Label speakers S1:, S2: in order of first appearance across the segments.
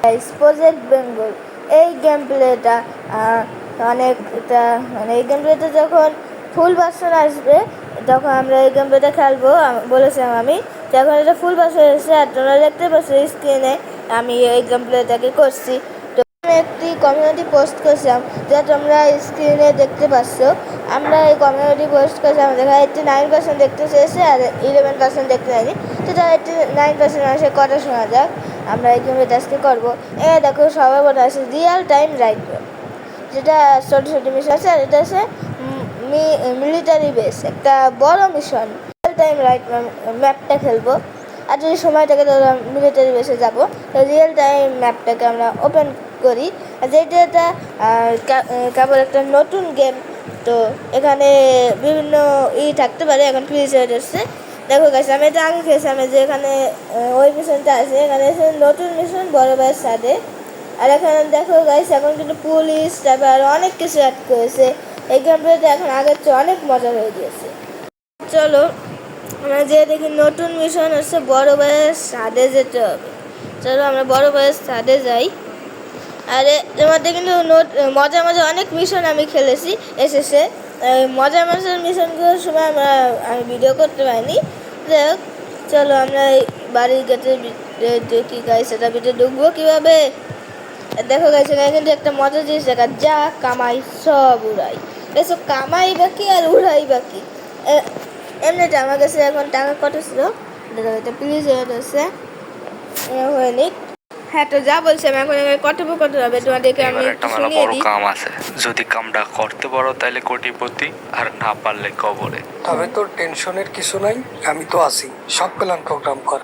S1: Guys project Bengal এই game প্লেটা অনেকটা মানে এই গেম প্লেটা যখন ফুল ভার্সন আসবে তখন আমরা এই গেম প্লেটা খেলবো বলেছিলাম আমি। যখন এটা ফুল ভার্সন এসেছে আর তোমরা দেখতে পাচ্ছ স্ক্রিনে আমি এই গেম প্লেটাকে করছি। তো আমি একটি কমিউনিটি পোস্ট করছিলাম যা তোমরা স্ক্রিনে দেখতে পাচ্ছ। আমরা এই কমিউনিটি পোস্ট করছিলাম দেখা 89% দেখতে চেয়েছে আর 11% দেখতে যায়নি। তো তারা 89% মানুষের কথা শোনা যাক। আমরা এই গেমে আজকে করবো। দেখো সবাই বলে আছে রিয়েল টাইম রাইড, যেটা ছোটো ছোটো মিশন আছে আর এটা আছে মিলিটারি বেস, একটা বড় মিশন। রিয়েল টাইম রাইড ম্যাপটা খেলবো আর যদি সময় থাকে তাহলে মিলিটারি বেসে যাবো। তো রিয়েল টাইম ম্যাপটাকে আমরা ওপেন করি। আর যেটা কেবল একটা নতুন গেম, তো এখানে বিভিন্ন থাকতে পারে। এখন ফ্রি সাইড এসছে। দেখো গাইস আমি এটা আগে খেয়েছি, আমি যে এখানে ওই মিশনটা আছে এখানে এসে নতুন মিশন বড় ভাইয়ের সাথে। আর এখানে দেখো গাইস এখন কিন্তু পুলিশ তারপর আরও অনেক কিছু অ্যাড করেছে। এই গেমটাতে এখন আগের চেয়ে অনেক মজা হয়ে গিয়েছে। চলো আমরা যে দেখি নতুন মিশন হচ্ছে বড় ভাইয়ের সাথে যেতে হবে। চলো আমরা বড় ভাইয়ের সাথে যাই। আরে তোমাদের কিন্তু মজা মজা অনেক মিশন আমি খেলেছি এসেছে। মজা মজার মিশনগুলোর সময় আমি ভিডিও করতে পারিনি। যাই হোক চলো আমরা এই বাড়ির গেটের দেখি গাইস এটা ভিতরে ঢুকবো কীভাবে। দেখো গাইস এখানে কিন্তু একটা মজার জিনিস দেখা, যা কামাই সব উড়াই। এসব কামাই বাকি আর উড়াই বাকি। এমনিতে আমার কাছে এখন টাকা কত ছিল এটা প্লিজ হচ্ছে হয়নি। হ্যাঁ তো যা বলছি আমি এখন কথোপকথন হবে তোমাদেরকে আমি শুনিয়ে দিই।
S2: কাম আছে, যদি কামটা করতে পারো তাহলে কোটিপতি, আর না পারলে কবরে।
S3: তবে তোর টেনশনের কিছু নাই, আমি তো আছি। সব প্ল্যান প্রোগ্রাম কর।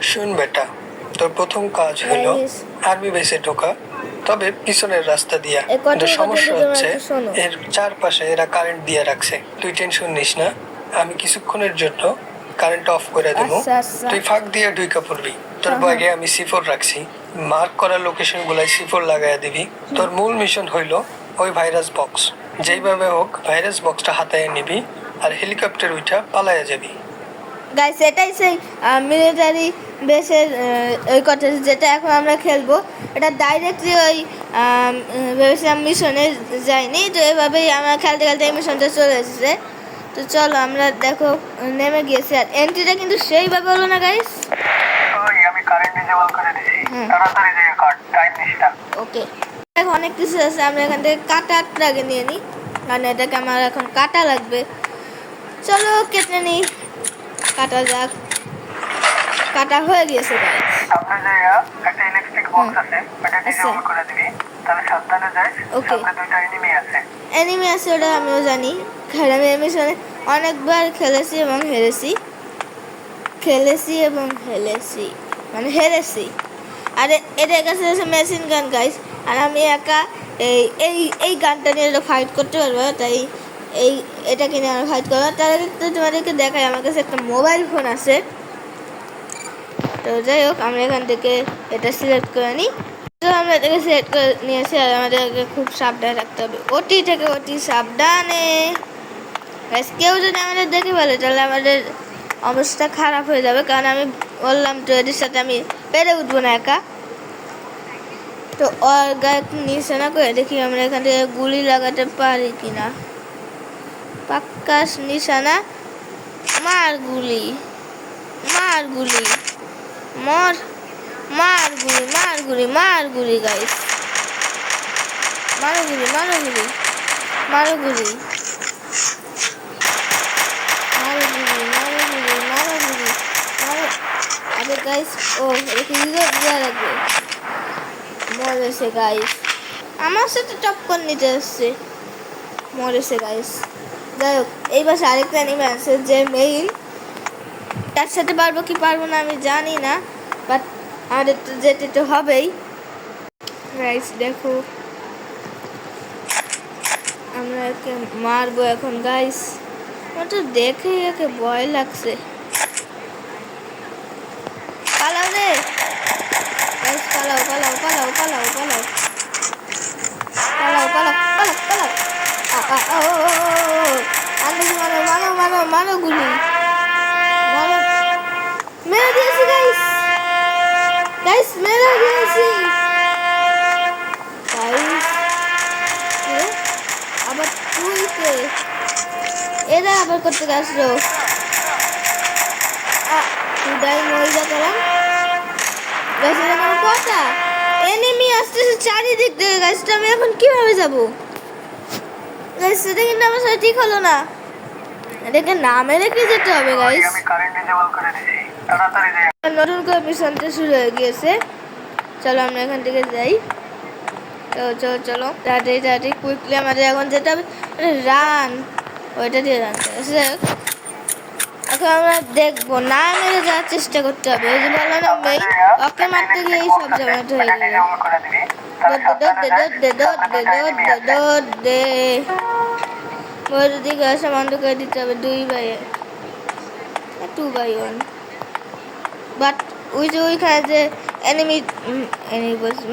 S3: শুন বেটা, তোর প্রথম কাজ হলো আর্মি বেসে ঢোকা, তবে পিছনের রাস্তা দিয়া। কিন্তু সমস্যা হচ্ছে এর চারপাশে এরা কারেন্ট দিয়ে রাখছে। তুই টেনশন নিস না, আমি কিছুক্ষণের জন্য কারেন্ট অফ করে দেবো। তুই ফাঁক দিয়ে ঢুকা পড়বি। তোর ব্যাগে আমি সিফোর রাখছি, মার্ক করা লোকেশন গুলাই সিফোর লাগাইয়া দিবি। তোর মূল মিশন হইলো ওই ভাইরাস বক্স, যেইভাবে হোক ভাইরাস বক্সটা হাতায় নিবি আর হেলিকপ্টার উঠা পালাইয়া যাবি।
S1: গাইস এটাই সেই মিলিটারি বেসের ওই কথা যেটা এখন আমরা খেলবো। এটা ডাইরেক্টলি ওই ভেবেছিলাম মিশনে যায়নি, তো এভাবেই আমরা খেলতে খেলতে এই মিশনটা চলে এসেছে। তো চলো আমরা দেখো নেমে গিয়েছি আর এন্ট্রিটা কিন্তু সেইভাবে হলো না গাইস।
S3: আমি কারেন্ট ডিসেবল করে দিছি, তাড়াতাড়ি দিয়ে কাট, টাইম নিস না।
S1: ওকে দেখো অনেক কিছু আছে, আমরা এখান থেকে কাটাটা আগে নিয়ে নিই কারণ এটাকে আমার এখন কাটা লাগবে। চলো কেটে নিই, কাটা যাক। কাটা হয়ে গিয়েছে গাইস।
S3: সামনে জায়গা একটা ইলেকট্রিক বক্স আছে, ওটা ডিসেবল করে দিবি। তাহলে সাবধানে যাস।
S1: ওকে
S3: সামনে দুটো এনিমি আছে।
S1: এনিমি আছে ওটা আমিও জানি, কারণ আমি মিশনে অনেকবার খেলেছি এবং হেরেছি মানে হেরেছি। আর এদের কাছে আছে মেশিন গান গাইস, আর আমি একা এই এই এই গানটা নিয়ে ফাইট করতে পারবো, তাই এটা কিনে আমরা ফাইট করবো। তার আগে তো তোমাদেরকে দেখাই আমার কাছে একটা মোবাইল ফোন আছে। তো যাই হোক আমরা এখান থেকে এটা সিলেক্ট করে নিই। তো আমরা এটাকে সিলেক্ট করে নিয়েছি আর আমাদেরকে খুব সাবধানে থাকতে হবে। ওটি থেকে ওটি সাবধানে। কেউ যদি আমাদের দেখে ফেলে তাহলে আমাদের অবস্থা খারাপ হয়ে যাবে, কারণ আমি বললাম তো এদের সাথে আমি পেরে উঠবো না একা। তো ওর গায়ে নিশানা করে দেখি আমরা এখান থেকে গুলি লাগাতে পারি কিনা। পাক্কা নিশানা, মার গুলি মার গুলি গাইস, মারো গুলি। আরে গাইস ও এটাকে রিলোড দেওয়া লাগবে। মরেছে গাইস, আমার সাথে টক্কর নিতে আসছে, মরেছে গাইস। যাই হোক এই পাশে আরেকটা এনিমি আছে যে মেইন, তার সাথে পারবো কি পারবো না আমি জানি না, বাট আমাদের তো যেতে তো হবেই গাইস। দেখো আমরা একে মারবো এখন গাইস। আমার তো দেখে একে ভয় লাগছে। পালাও রে গাইস, পালাও। মারো গুলি, মেরে দিয়েছি গাইস, মেরে দিয়েছি। করতে আসলো উদয় মহিলা করাম গাছ এরকম কথা এনিমি আসতেছে চারিদিক থেকে গাছটা আমি এখন কিভাবে যাবো গাইস সেটা কিন্তু আমার সাথে ঠিক হলো না এটাকে নামে রেখে যেতে হবে গাইস
S3: আমি কারেন্ট ডিসেবল করে দিয়েছি তাড়াতাড়ি যাই
S1: নতুন করে মিশনটা শুরু হয়ে গিয়েছে চলো আমরা এখান থেকে যাই চলো চলো চলো তাড়াতাড়ি তাড়াতাড়ি কুইকলি আমাদের এখন যেতে হবে রান ওইটা দিয়ে রান এখন আমরা দেখবো না মেরে যাওয়ার চেষ্টা করতে হবে ওই যে বললো না মেয়ে ওকে মারতে গিয়ে এই সব জামাটা হয়ে গেল দিকে আসা বন্ধ করে দিতে হবে 2/1 বাট ওই যে ওইখানে যে এনিমি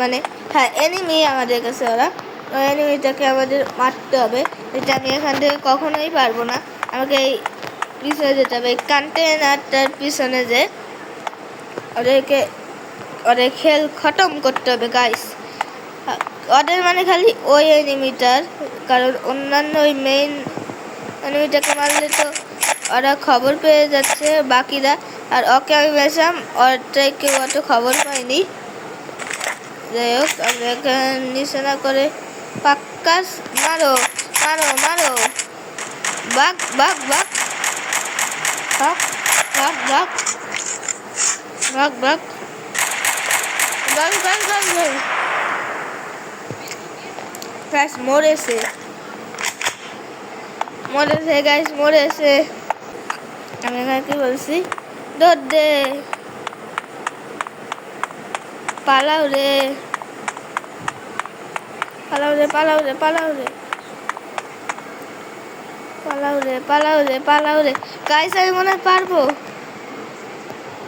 S1: মানে হ্যাঁ এনিমি আমাদের কাছে ওরা ওই এনিমিটাকে আমাদের মারতে হবে এটা আমি এখান থেকে কখনোই পারবো না আমাকে এই পিছনে যেতে হবে এই কন্টেনারটার পিছনে যে ওদের খেল খতম করতে হবে গাইস ওদের মানে খালি ওই এনিমিটার কারণ অন্যান্য ওই মেইন এনিমিটাকে মারলে তো ওরা খবর পেয়ে যাচ্ছে বাকিরা আর ওকে আমি বেশাম ওরটাই কেউ অত খবর পাইনি যাই হোক আমরা এখানে নিশানা করে পাক্কা মারো মারো মারো বাঘ বাঘ বাঘ বাঘ বাঘ বাঘ বাঘ বাঘ বাঘ বাঘ বাঘ বাঘ গাইস মরেছে গাইস মরেছে আমি এখানে কি বলছি দৌড় দে পালাও রে পালাও রে পালাও রে পালাও রে পালাও রে পালাও রে পালাও রে গাইস আমি মনে হয় পারবো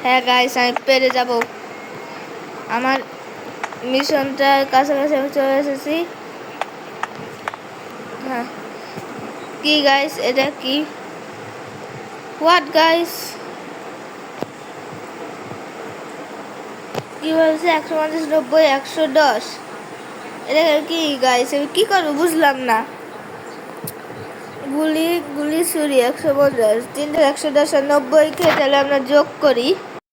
S1: হ্যাঁ গাইস আমি পেরে যাব আমার মিশনটার কাছাকাছি আমি চলে এসেছি হ্যাঁ কি গাইস এটা কি হোয়াট গাইস কি বলছে 150 90 110 এটা কি গাইস আমি কি করবো বুঝলাম না গুলি ছুরি 150 110 আর 90 কে তাহলে আমরা যোগ করি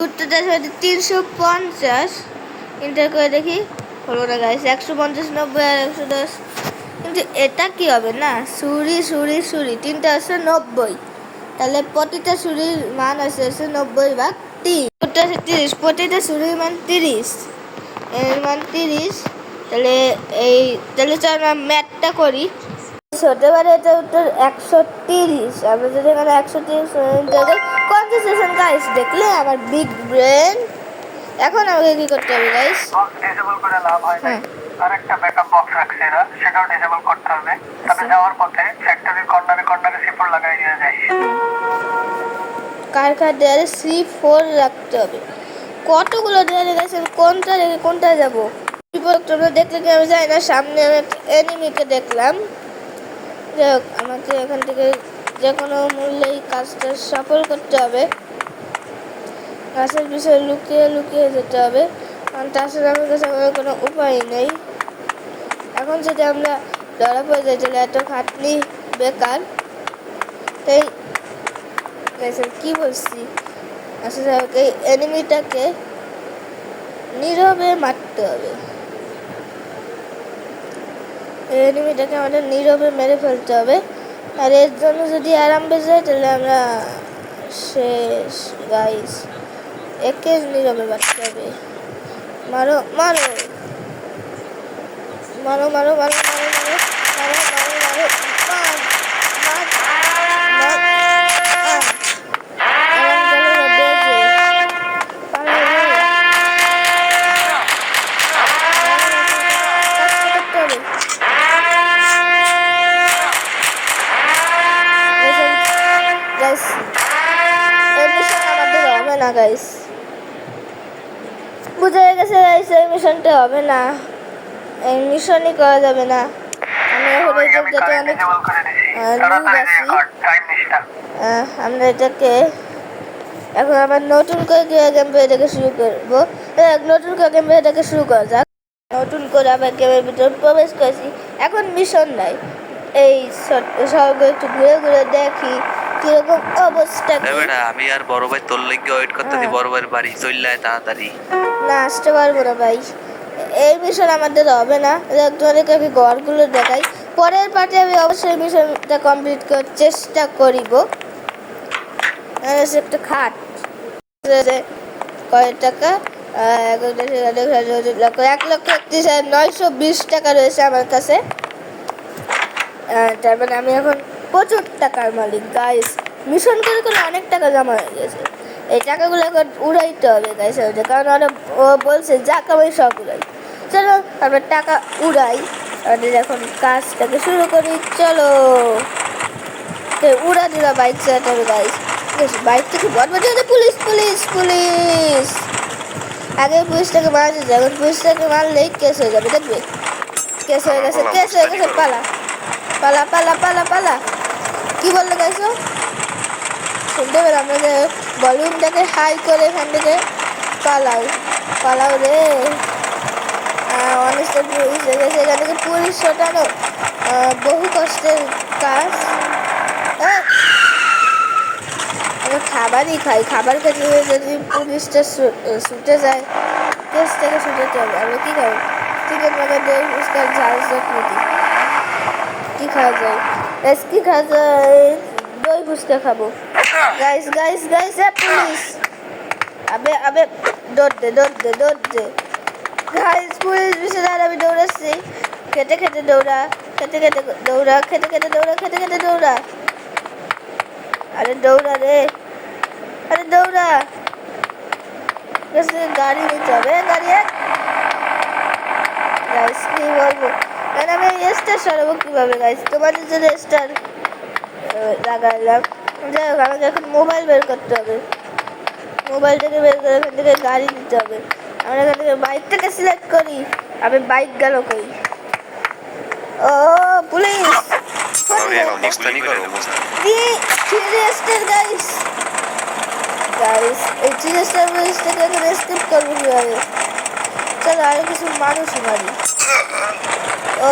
S1: উত্তরটার সাথে 350 ইন্টার করে দেখি হলো না গাইস 150 90 আর 110 কিন্তু এটা কি হবে না ছুরি ছুরি ছুরি 3টা আছে 90 তাহলে প্রতিটা ছুরির মান আছে 90/3 উত্তর 30 প্রতিটা ছুরির মান 30 এর মান 30 তাহলে তাহলে চল আমরা ম্যাথটা করি হতে পারে এটা উত্তর 130 আমরা যদি এখানে 130 কনসেশন গাইস দেখলে আমার বিগ ব্রেন এখন আমাকে কি করতে হবে গাইস
S3: ডিসেবল করে লাভ হয় না আরেকটা ব্যাকআপ বক্স রাখছে এরা সেটাও ডিসেবল করতে হবে তবে যাওয়ার পথে ফ্যাক্টরির কর্নারে সিপোর লাগাই দিয়ে যায়
S1: কার দেয়ালে C4 রাখতে হবে কতগুলো দেয়ালে গেছে কোনটা রেখে কোনটা যাবো তোমরা দেখলে কি আমি যাই না সামনে আমি একটা এনিমিকে দেখলাম যাই হোক আমাকে এখান থেকে যে কোনো মূল্যেই কাজটা সফল করতে হবে গাছের পিছনে লুকিয়ে লুকিয়ে যেতে হবে কারণ তাছাড়া আমার কাছে আমার কোনো উপায় নেই এখন যদি আমরা ধরা পড়ে যাই তাহলে এত খাটনি বেকার তাই কি বলছি আসলে এই এনিমিটাকে নীরবে মারতে হবে এনিমিটাকে আমাদের নীরবে মেরে ফেলতে হবে আর এর জন্য যদি আরাম বেজে যায় তাহলে আমরা শেষ গাইস একে নীরবে মারতে হবে মারো মারো মারো মারো মারো মারো মারো মারো মারো গাইস বুঝে গেছে গাইস এই মিশনটা হবে না এই মিশনই করা যাবে না আমি এখন এই জায়গাটা অনেক আমরা এটাকে এখন আবার নতুন করে গেম এটাকে শুরু করবো নতুন করে গেম এটাকে শুরু করা যাক নতুন করে আবার গেমের ভিতরে প্রবেশ করেছি এখন মিশন নাই এই সব একটু ঘুরে ঘুরে দেখি কিরকম অবস্থা কি?
S2: বেটা আমি আর বড় ভাই তোর লাগি ওয়েট করতে দি, বড় ভাইয়ের বাড়ি চলে আয় তাড়াতাড়ি।
S1: না আসতে পারবো না ভাই, এই মিশন আমাদের হবে না। তোমাদেরকে আমি ঘরগুলো দেখাই, পরের পার্টে আমি অবশ্যই মিশনটা কমপ্লিট করার চেষ্টা করিব। একটা খাট কয় টাকা? 1,31,920 টাকা রয়েছে আমার কাছে। তার মানে আমি এখন প্রচুর টাকার মালিক গাইস। মিশন করে করে অনেক টাকা জমা হয়ে গেছে। এই টাকাগুলো এখন উড়াইতে হবে গাইস, কারণ ও বলছে যা কামাই সব উড়াই। চলো আমরা টাকা উড়াই, আমাদের এখন কাজটাকে শুরু করি। চলো উড়া দিলা বাইক চালাতে হবে গাইস। বাইক থেকে বদমাজি হচ্ছে, পুলিশ পুলিশ পুলিশ। আগে পুলিশটাকে মারা যেত, এখন পুলিশটাকে মারলেই কেস হয়ে যাবে, দেখবে কেস হয়ে গেছে, কেস হয়ে গেছে। পালা পালা পালা পালা পালা। কি বললো গাইছো? শুনতে পেলাম আমরা যে ভলিউমটাকে হাই করে এখান থেকে পালাও পালাও রে। অনেক পুলিশ হয়ে গেছে, এখান থেকে পুলিশ ছটানো বহু কষ্টের কাজ। আমরা খাবারই খাই, খাবার খেতে যদি পুলিশটা ছুটে যায়, কেস থেকে ছুটে হবে। আমরা কী খাবো? চিকেন বাগার, দই ফুচকা, ঝাল চটনি। কি খাওয়া যায় গাইস? কি খাওয়া যায়? দই ফুচকা খাবো গাইস গাইস গাইস। পুলিশ আবে আবে, দৌড় দে দৌড় দে দৌড় দে গাইস। পুলিশ বিশাল, আর আমি দৌড়াচ্ছি। খেতে খেতে দৌড়া, খেতে খেতে দৌড়া, খেতে খেতে দৌড়া, খেতে খেতে দৌড়া। আরে দৌড়া রে, আরে দৌড়া। গাড়ি নিতে হবে, গাড়ি গাইস। কি বলবো, আমি স্টার সরাবো কীভাবে গাইস? তোমাদের জন্য স্টার লাগাইলাম। যাই হোক, আমাকে এখন মোবাইল বের করতে হবে। মোবাইলটাকে বের করে এখান থেকে গাড়ি নিতে হবে। আমরা এখান থেকে বাইকটাকে সিলেক্ট করি। আমি বাইক গেল কই? ও পুলিশ! গাইস গাইস, এই চিরেস্টার পুলিশটাকে এখন স্কিপ করবো কীভাবে? চলো আরো কিছু মানুষ মারি। ও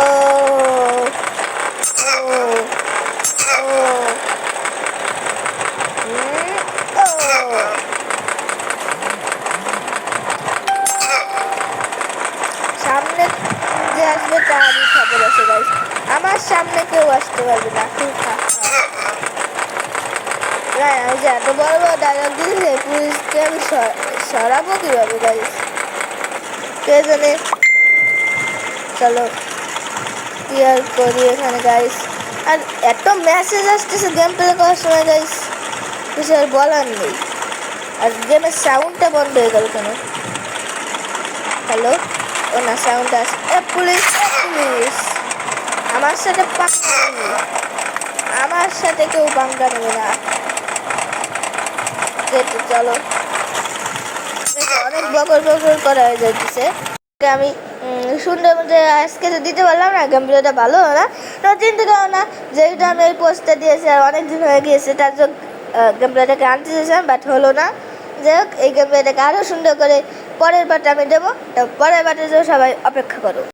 S1: সামনে যে আসবে তারই খবর আছে গাইস। আমার সামনে কেউ আসতে পারবে না। আমি যে এত বড় বড় ডায়লগ দিয়েছে, পুলিশকে আমি সরাবো কীভাবে গাইস? কে জানে। চলো ক্লিয়ার করি এখানে গাইস। আর এত মেসেজ আসতেছে গেম প্লে করার সময় গাইস, কিছু আর বলার নেই। আর গেমের সাউন্ডটা বন্ধ হয়ে গেল কেন? হ্যালো, ও না সাউন্ড আসে। পুলিশ পুলিশ, আমার সাথে পাঙ্গা নেবে, আমার সাথে কেউ পাঙ্গা নেবে না। চলো, অনেক বকর বকর করা হয়ে যাচ্ছে। আমি সুন্দর মধ্যে আজকে তো দিতে পারলাম না, গেম প্লেটা ভালো হলো না। তো চিন্তা করো না, যেহেতু আমি এই পোস্টটা দিয়েছি আর অনেক দিন হয়ে গিয়েছে, তার জন্য গেম প্লেটাকে আনতে চেয়েছিলাম, বাট হলো না। যাই হোক, এই গেম প্লেটাকে আরও সুন্দর করে পরের পার্টে আমি দেবো। তো পরের পার্টের জন্য সবাই অপেক্ষা করো।